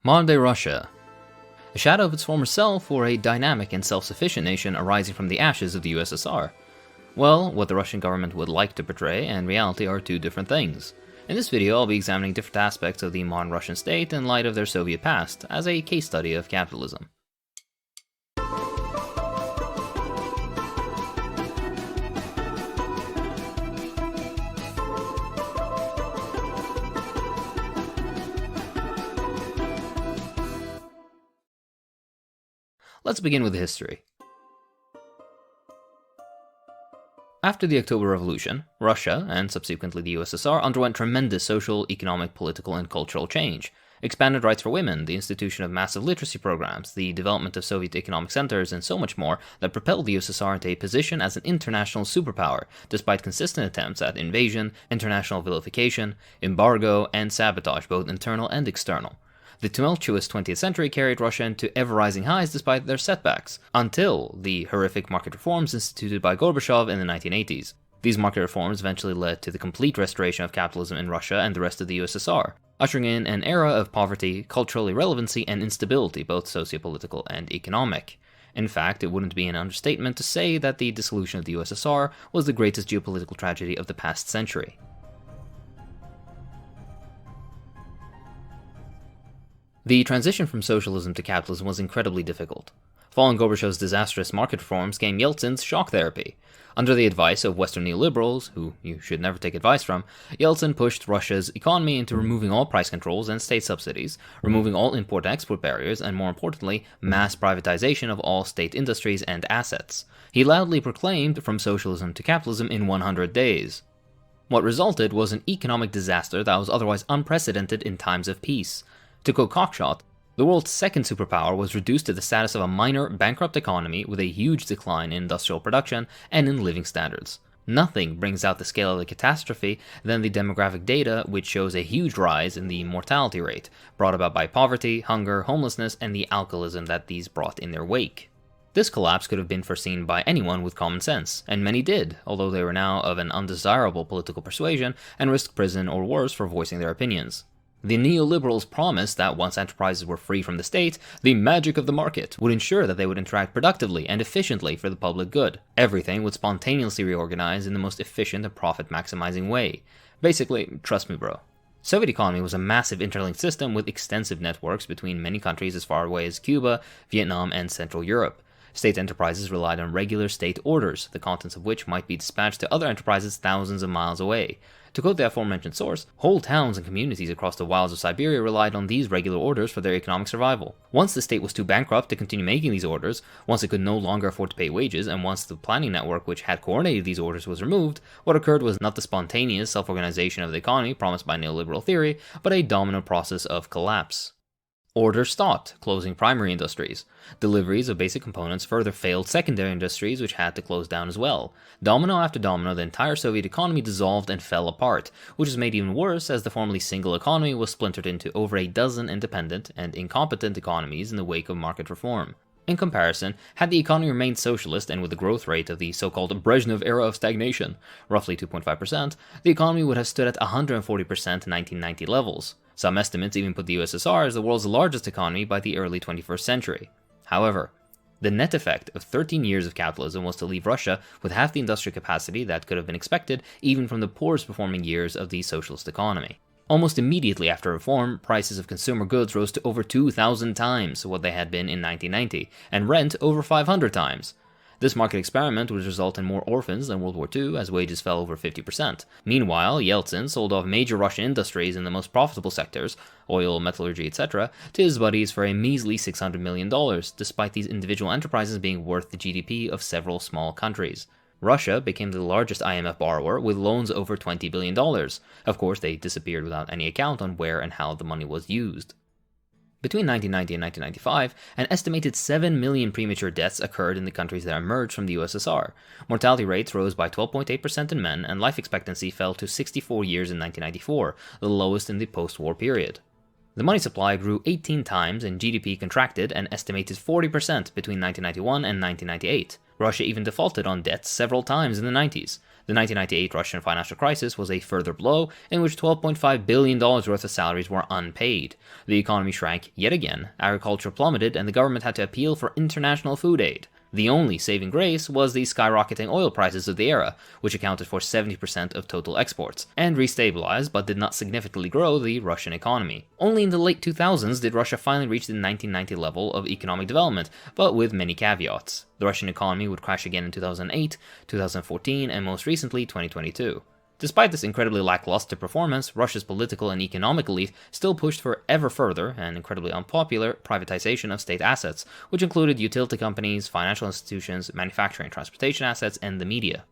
Modern-day Russia. A shadow of its former self, or a dynamic and self-sufficient nation arising from the ashes of the USSR? Well, what the Russian government would like to portray and reality are two different things. In this video, I'll be examining different aspects of the modern Russian state in light of their Soviet past, as a case study of capitalism. Let's begin with the history. After the October Revolution, Russia, and subsequently the USSR, underwent tremendous social, economic, political, and cultural change. Expanded rights for women, the institution of massive literacy programs, the development of Soviet economic centers, and so much more that propelled the USSR into a position as an international superpower, despite consistent attempts at invasion, international vilification, embargo, and sabotage, both internal and external. The tumultuous 20th century carried Russia into ever-rising highs despite their setbacks, until the horrific market reforms instituted by Gorbachev in the 1980s. These market reforms eventually led to the complete restoration of capitalism in Russia and the rest of the USSR, ushering in an era of poverty, cultural irrelevancy, and instability, both sociopolitical and economic. In fact, it wouldn't be an understatement to say that the dissolution of the USSR was the greatest geopolitical tragedy of the past century. The transition from socialism to capitalism was incredibly difficult. Following Gorbachev's disastrous market reforms came Yeltsin's shock therapy. Under the advice of Western neoliberals, who you should never take advice from, Yeltsin pushed Russia's economy into removing all price controls and state subsidies, removing all import-export barriers, and more importantly, mass privatization of all state industries and assets. He loudly proclaimed from socialism to capitalism in 100 days. What resulted was an economic disaster that was otherwise unprecedented in times of peace. To quote Cockshot, the world's second superpower was reduced to the status of a minor, bankrupt economy with a huge decline in industrial production and in living standards. Nothing brings out the scale of the catastrophe than the demographic data, which shows a huge rise in the mortality rate, brought about by poverty, hunger, homelessness, and the alcoholism that these brought in their wake. This collapse could have been foreseen by anyone with common sense, and many did, although they were now of an undesirable political persuasion and risked prison or worse for voicing their opinions. The neoliberals promised that once enterprises were free from the state, the magic of the market would ensure that they would interact productively and efficiently for the public good. Everything would spontaneously reorganize in the most efficient and profit-maximizing way. Basically, trust me bro. Soviet economy was a massive interlinked system with extensive networks between many countries as far away as Cuba, Vietnam, and Central Europe. State enterprises relied on regular state orders, the contents of which might be dispatched to other enterprises thousands of miles away. To quote the aforementioned source, whole towns and communities across the wilds of Siberia relied on these regular orders for their economic survival. Once the state was too bankrupt to continue making these orders, once it could no longer afford to pay wages, and once the planning network which had coordinated these orders was removed, what occurred was not the spontaneous self-organization of the economy promised by neoliberal theory, but a domino process of collapse. Orders stopped, closing primary industries. Deliveries of basic components further failed secondary industries, which had to close down as well. Domino after domino, the entire Soviet economy dissolved and fell apart, which was made even worse as the formerly single economy was splintered into over a dozen independent and incompetent economies in the wake of market reform. In comparison, had the economy remained socialist and with the growth rate of the so-called Brezhnev era of stagnation, roughly 2.5%, the economy would have stood at 140% in 1990 levels. Some estimates even put the USSR as the world's largest economy by the early 21st century. However, the net effect of 13 years of capitalism was to leave Russia with half the industrial capacity that could have been expected even from the poorest performing years of the socialist economy. Almost immediately after reform, prices of consumer goods rose to over 2,000 times what they had been in 1990, and rent over 500 times. This market experiment would result in more orphans than World War II, as wages fell over 50%. Meanwhile, Yeltsin sold off major Russian industries in the most profitable sectors, oil, metallurgy, etc., to his buddies for a measly $600 million, despite these individual enterprises being worth the GDP of several small countries. Russia became the largest IMF borrower, with loans over $20 billion. Of course, they disappeared without any account on where and how the money was used. Between 1990 and 1995, an estimated 7 million premature deaths occurred in the countries that emerged from the USSR. Mortality rates rose by 12.8% in men, and life expectancy fell to 64 years in 1994, the lowest in the post-war period. The money supply grew 18 times and GDP contracted an estimated 40% between 1991 and 1998. Russia even defaulted on debts several times in the 90s. The 1998 Russian financial crisis was a further blow, in which $12.5 billion worth of salaries were unpaid. The economy shrank yet again, agriculture plummeted, and the government had to appeal for international food aid. The only saving grace was the skyrocketing oil prices of the era, which accounted for 70% of total exports, and restabilized but did not significantly grow the Russian economy. Only in the late 2000s did Russia finally reach the 1990 level of economic development, but with many caveats. The Russian economy would crash again in 2008, 2014, and most recently 2022. Despite this incredibly lackluster performance, Russia's political and economic elite still pushed for ever further and incredibly unpopular privatization of state assets, which included utility companies, financial institutions, manufacturing and transportation assets, and the media.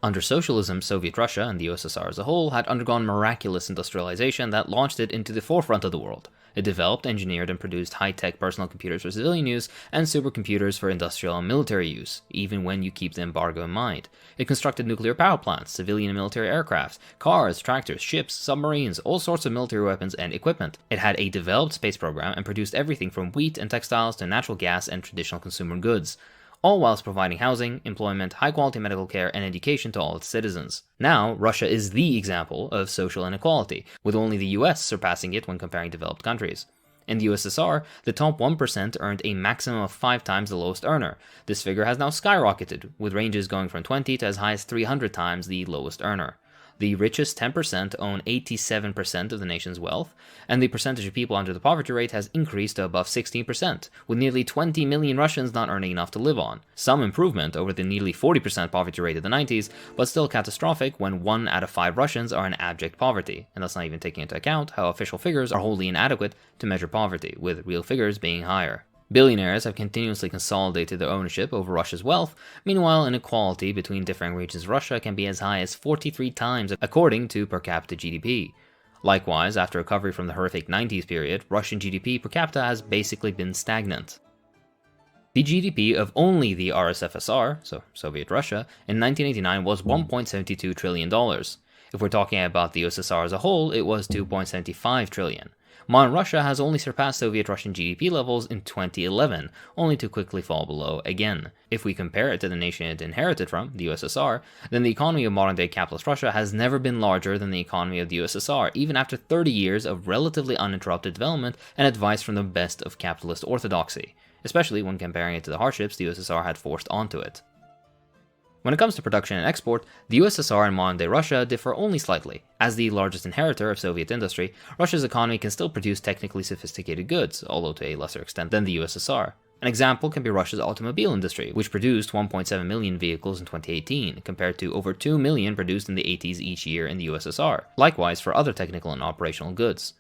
Under socialism, Soviet Russia and the USSR as a whole had undergone miraculous industrialization that launched it into the forefront of the world. It developed, engineered, and produced high-tech personal computers for civilian use and supercomputers for industrial and military use, even when you keep the embargo in mind. It constructed nuclear power plants, civilian and military aircraft, cars, tractors, ships, submarines, all sorts of military weapons and equipment. It had a developed space program and produced everything from wheat and textiles to natural gas and traditional consumer goods, all whilst providing housing, employment, high-quality medical care, and education to all its citizens. Now, Russia is the example of social inequality, with only the US surpassing it when comparing developed countries. In the USSR, the top 1% earned a maximum of 5 times the lowest earner. This figure has now skyrocketed, with ranges going from 20 to as high as 300 times the lowest earner. The richest 10% own 87% of the nation's wealth, and the percentage of people under the poverty rate has increased to above 16%, with nearly 20 million Russians not earning enough to live on. Some improvement over the nearly 40% poverty rate of the 90s, but still catastrophic when 1 out of 5 Russians are in abject poverty, and that's not even taking into account how official figures are wholly inadequate to measure poverty, with real figures being higher. Billionaires have continuously consolidated their ownership over Russia's wealth. Meanwhile, inequality between differing regions of Russia can be as high as 43 times according to per capita GDP. Likewise, after recovery from the horrific 90s period, Russian GDP per capita has basically been stagnant. The GDP of only the RSFSR, so Soviet Russia, in 1989 was $1.72 trillion. If we're talking about the USSR as a whole, it was $2.75 trillion. Modern Russia has only surpassed Soviet Russian GDP levels in 2011, only to quickly fall below again. If we compare it to the nation it inherited from, the USSR, then the economy of modern-day capitalist Russia has never been larger than the economy of the USSR, even after 30 years of relatively uninterrupted development and advice from the best of capitalist orthodoxy, especially when comparing it to the hardships the USSR had forced onto it. When it comes to production and export, the USSR and modern-day Russia differ only slightly. As the largest inheritor of Soviet industry, Russia's economy can still produce technically sophisticated goods, although to a lesser extent than the USSR. An example can be Russia's automobile industry, which produced 1.7 million vehicles in 2018, compared to over 2 million produced in the 80s each year in the USSR. Likewise for other technical and operational goods.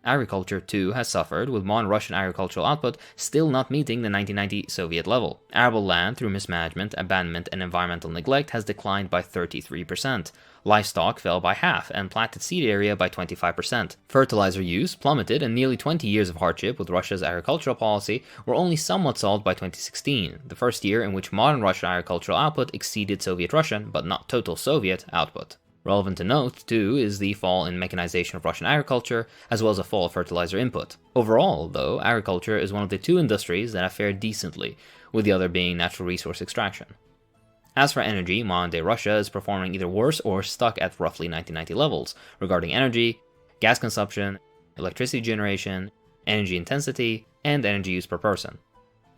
Agriculture, too, has suffered, with modern Russian agricultural output still not meeting the 1990 Soviet level. Arable land, through mismanagement, abandonment, and environmental neglect, has declined by 33%. Livestock fell by half, and planted seed area by 25%. Fertilizer use plummeted, and nearly 20 years of hardship with Russia's agricultural policy were only somewhat solved by 2016, the first year in which modern Russian agricultural output exceeded Soviet Russian, but not total Soviet, output. Relevant to note, too, is the fall in mechanization of Russian agriculture, as well as a fall of fertilizer input. Overall, though, agriculture is one of the 2 industries that have fared decently, with the other being natural resource extraction. As for energy, modern-day Russia is performing either worse or stuck at roughly 1990 levels, regarding energy, gas consumption, electricity generation, energy intensity, and energy use per person.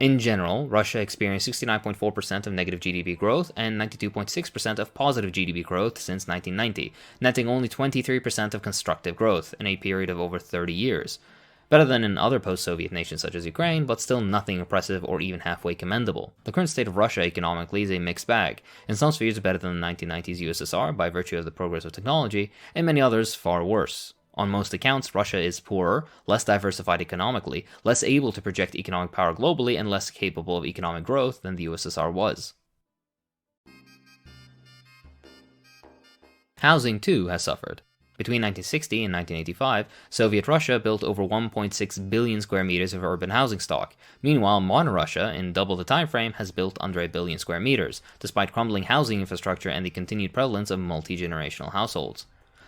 In general, Russia experienced 69.4% of negative GDP growth and 92.6% of positive GDP growth since 1990, netting only 23% of constructive growth in a period of over 30 years. Better than in other post-Soviet nations such as Ukraine, but still nothing impressive or even halfway commendable. The current state of Russia economically is a mixed bag. In some spheres better than the 1990s USSR by virtue of the progress of technology, and many others far worse. On most accounts, Russia is poorer, less diversified economically, less able to project economic power globally, and less capable of economic growth than the USSR was. Housing, too, has suffered. Between 1960 and 1985, Soviet Russia built over 1.6 billion square meters of urban housing stock. Meanwhile, modern Russia, in double the time frame, has built under 1 billion square meters, despite crumbling housing infrastructure and the continued prevalence of multi-generational households.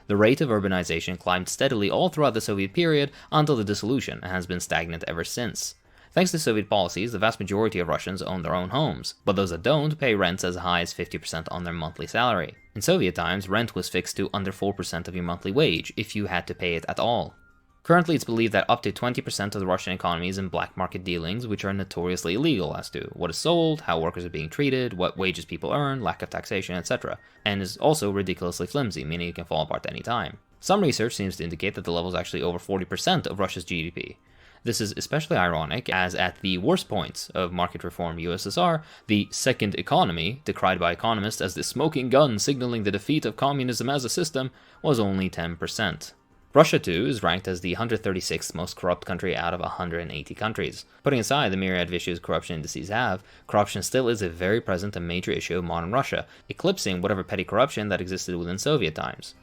The rate of urbanization climbed steadily all throughout the Soviet period until the dissolution and has been stagnant ever since. Thanks to Soviet policies, the vast majority of Russians own their own homes, but those that don't pay rents as high as 50% on their monthly salary. In Soviet times, rent was fixed to under 4% of your monthly wage, if you had to pay it at all. Currently, it's believed that up to 20% of the Russian economy is in black market dealings, which are notoriously illegal as to what is sold, how workers are being treated, what wages people earn, lack of taxation, etc., and is also ridiculously flimsy, meaning it can fall apart at any time. Some research seems to indicate that the level is actually over 40% of Russia's GDP. This is especially ironic, as at the worst points of market reform USSR, the second economy, decried by economists as the smoking gun signaling the defeat of communism as a system, was only 10%. Russia, too, is ranked as the 136th most corrupt country out of 180 countries. Putting aside the myriad of issues corruption indices have, corruption still is a very present and major issue of modern Russia, eclipsing whatever petty corruption that existed within Soviet times.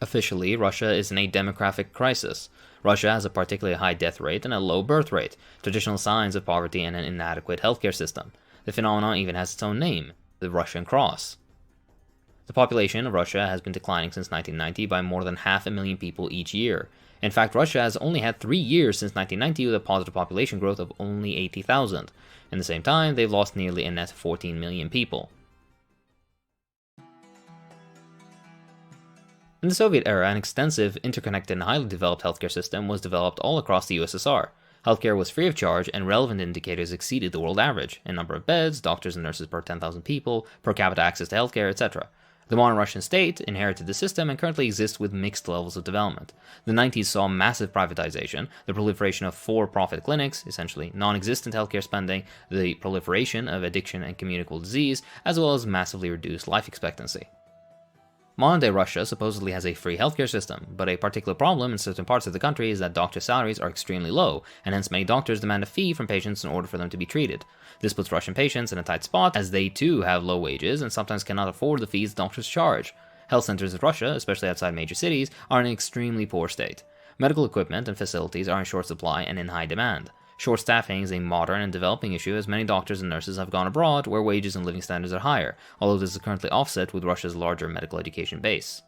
Officially, Russia is in a demographic crisis. Russia has a particularly high death rate and a low birth rate, traditional signs of poverty and an inadequate healthcare system. The phenomenon even has its own name, the Russian Cross. The population of Russia has been declining since 1990 by more than 500,000 people each year. In fact, Russia has only had 3 years since 1990 with a positive population growth of only 80,000. In the same time, they've lost nearly a net 14 million people. In the Soviet era, an extensive, interconnected, and highly developed healthcare system was developed all across the USSR. Healthcare was free of charge, and relevant indicators exceeded the world average in number of beds, doctors and nurses per 10,000 people, per capita access to healthcare, etc. The modern Russian state inherited the system and currently exists with mixed levels of development. The 90s saw massive privatization, the proliferation of for-profit clinics, essentially non-existent healthcare spending, the proliferation of addiction and communicable disease, as well as massively reduced life expectancy. Modern-day Russia supposedly has a free healthcare system, but a particular problem in certain parts of the country is that doctor salaries are extremely low, and hence many doctors demand a fee from patients in order for them to be treated. This puts Russian patients in a tight spot, as they too have low wages and sometimes cannot afford the fees doctors charge. Health centers in Russia, especially outside major cities, are in an extremely poor state. Medical equipment and facilities are in short supply and in high demand. Short staffing is a modern and developing issue, as many doctors and nurses have gone abroad where wages and living standards are higher, although this is currently offset with Russia's larger medical education base.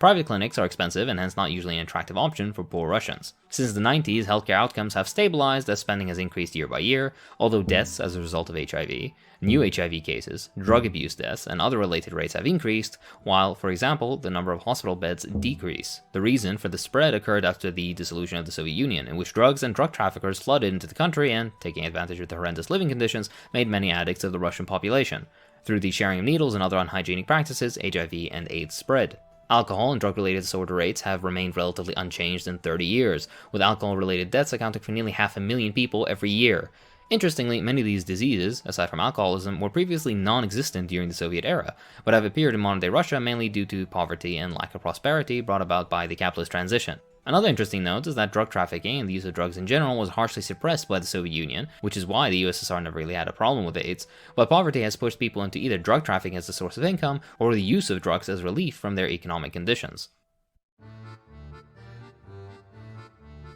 Private clinics are expensive and hence not usually an attractive option for poor Russians. Since the 90s, healthcare outcomes have stabilized as spending has increased year by year, although deaths as a result of HIV, new HIV cases, drug abuse deaths, and other related rates have increased, while, for example, the number of hospital beds decrease. The reason for the spread occurred after the dissolution of the Soviet Union, in which drugs and drug traffickers flooded into the country and, taking advantage of the horrendous living conditions, made many addicts of the Russian population. Through the sharing of needles and other unhygienic practices, HIV and AIDS spread. Alcohol and drug-related disorder rates have remained relatively unchanged in 30 years, with alcohol-related deaths accounting for nearly 500,000 people every year. Interestingly, many of these diseases, aside from alcoholism, were previously non-existent during the Soviet era, but have appeared in modern-day Russia mainly due to poverty and lack of prosperity brought about by the capitalist transition. Another interesting note is that drug trafficking and the use of drugs in general was harshly suppressed by the Soviet Union, which is why the USSR never really had a problem with AIDS, but poverty has pushed people into either drug trafficking as a source of income or the use of drugs as relief from their economic conditions.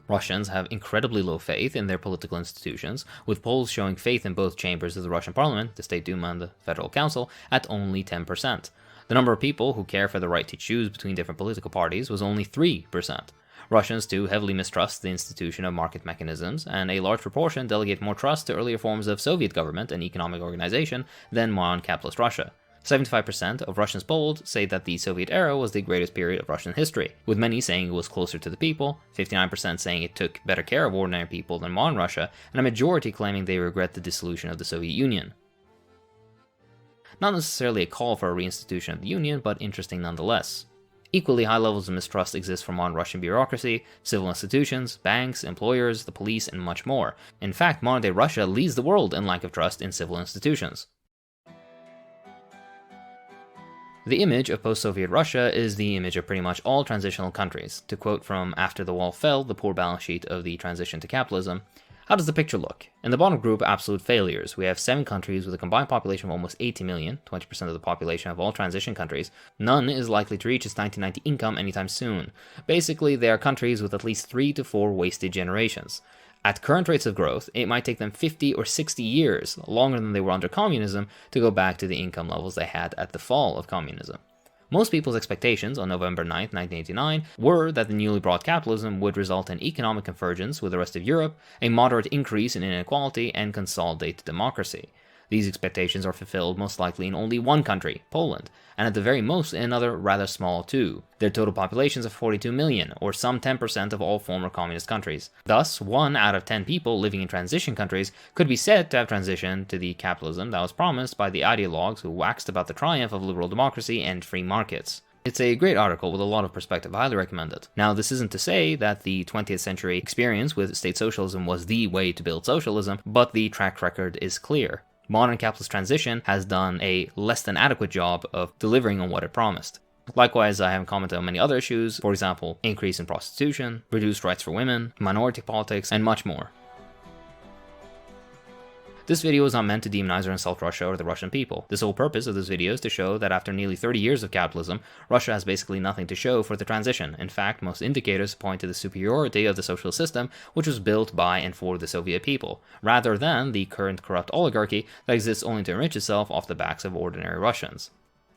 Russians have incredibly low faith in their political institutions, with polls showing faith in both chambers of the Russian parliament, the State Duma and the Federal Council, at only 10%. The number of people who care for the right to choose between different political parties was only 3%. Russians, too, heavily mistrust the institution of market mechanisms, and a large proportion delegate more trust to earlier forms of Soviet government and economic organization than modern capitalist Russia. 75% of Russians polled say that the Soviet era was the greatest period of Russian history, with many saying it was closer to the people, 59% saying it took better care of ordinary people than modern Russia, and a majority claiming they regret the dissolution of the Soviet Union. Not necessarily a call for a reinstitution of the Union, but interesting nonetheless. Equally high levels of mistrust exist for modern Russian bureaucracy, civil institutions, banks, employers, the police, and much more. In fact, modern-day Russia leads the world in lack of trust in civil institutions. The image of post-Soviet Russia is the image of pretty much all transitional countries. To quote from After the Wall Fell, the poor balance sheet of the transition to capitalism, how does the picture look? In the bottom group, absolute failures, we have 7 countries with a combined population of almost 80 million, 20% of the population of all transition countries. None is likely to reach its 1990 income anytime soon. Basically, they are countries with at least 3 to 4 wasted generations. At current rates of growth, it might take them 50 or 60 years, longer than they were under communism, to go back to the income levels they had at the fall of communism. Most people's expectations on November 9, 1989 were that the newly brought capitalism would result in economic convergence with the rest of Europe, a moderate increase in inequality, and consolidated democracy. These expectations are fulfilled most likely in only one country, Poland, and at the very most in another rather small two. Their total populations of 42 million, or some 10% of all former communist countries. Thus, 1 out of 10 people living in transition countries could be said to have transitioned to the capitalism that was promised by the ideologues who waxed about the triumph of liberal democracy and free markets. It's a great article with a lot of perspective, I highly recommend it. Now, this isn't to say that the 20th century experience with state socialism was the way to build socialism, but the track record is clear. Modern capitalist transition has done a less than adequate job of delivering on what it promised. Likewise, I haven't commented on many other issues, for example, increase in prostitution, reduced rights for women, minority politics, and much more. This video is not meant to demonize or insult Russia or the Russian people. The sole purpose of this video is to show that after nearly 30 years of capitalism, Russia has basically nothing to show for the transition. In fact, most indicators point to the superiority of the socialist system, which was built by and for the Soviet people, rather than the current corrupt oligarchy that exists only to enrich itself off the backs of ordinary Russians.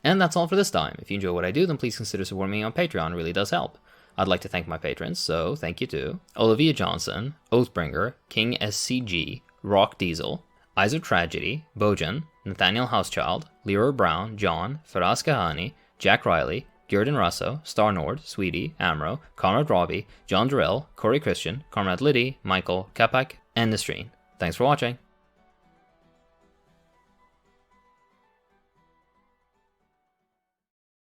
And that's all for this time. If you enjoy what I do, then please consider supporting me on Patreon, it really does help. I'd like to thank my patrons, so thank you to Olivia Johnson, Oathbringer, King SCG, Rock Diesel, Eyes of Tragedy, Bojan, Nathaniel Housechild, Leroy Brown, John, Faraz Kahani, Jack Riley, Gerdon Russo, Star Nord, Sweetie, Amro, Conrad Robbie, John Durrell, Corey Christian, Conrad Liddy, Michael, Kapak, and Nasreen. Thanks for watching.